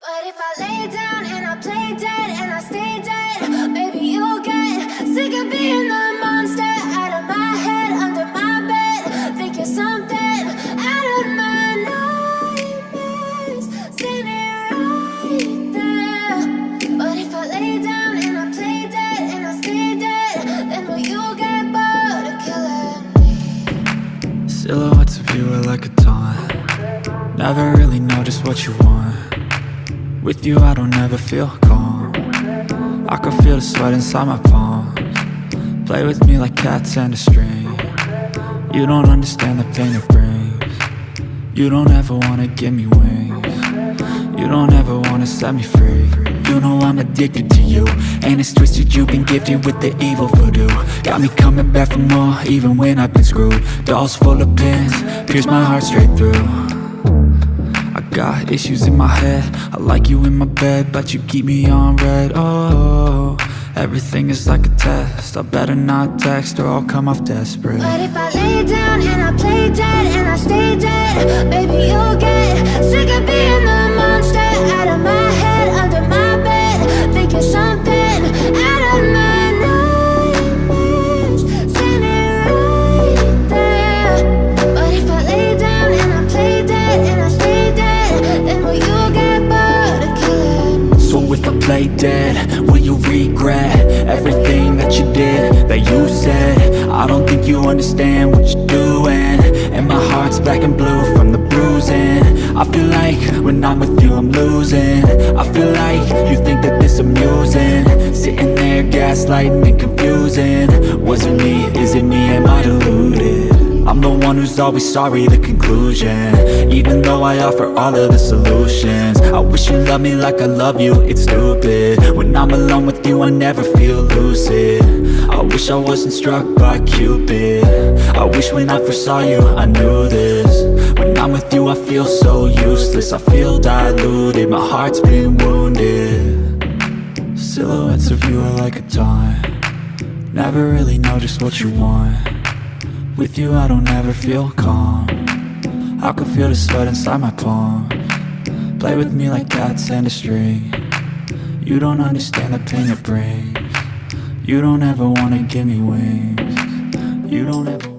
But if I lay down and I play dead and I stay dead, maybe you'll get sick of being the monster out of my head, under my bed. Think you're something out of my nightmares, standing right there. But if I lay down and I play dead and I stay dead, then will you get bored of killing me? Silhouettes of you are like a taunt. Never really know just what you want. With you I don't ever feel calm. I can feel the sweat inside my palms. Play with me like cats and a string. You don't understand the pain it brings. You don't ever wanna give me wings. You don't ever wanna set me free. You know I'm addicted to you, and it's twisted, you've been gifted with the evil voodoo. Got me coming back for more, even when I've been screwed. Dolls full of pins, pierce my heart straight through. I got issues in my head, I like you in my bed, but you keep me on red. Oh, everything is like a test. I better not text or I'll come off desperate. But if I lay down and I play dead and I stay dead, baby you'll get sick of being the monster out of my head, under my bed. Think you're something out of my nightmares, standing right there. But if I lay down and I play dead and I stay dead, then will you get bored of killing me? So if I play dead, will you regret everything that you did, that you said? I don't think you understand what you're doing, and my heart's black and blue from the bruising. I feel like when I'm with you I'm losing. I feel like you think that this amusing, sitting there gaslighting and confusing. Was it me? Is it me? Am I deluded? I'm the one who's always sorry, the conclusion, even though I offer all of the solutions. I wish you loved me like I love you, it's stupid. When I'm alone with you I never feel lucid. I wish I wasn't struck by Cupid. I wish when I first saw you I knew this. When I'm with you I feel so useless, I feel diluted, my heart's been wounded. Silhouettes of you are like a taunt. Never really know just what you want. With you I don't ever feel calm. I can feel the sweat inside my palms. Play with me like cats and a string. You don't understand the pain it brings. You don't ever wanna give me wings. You don't ever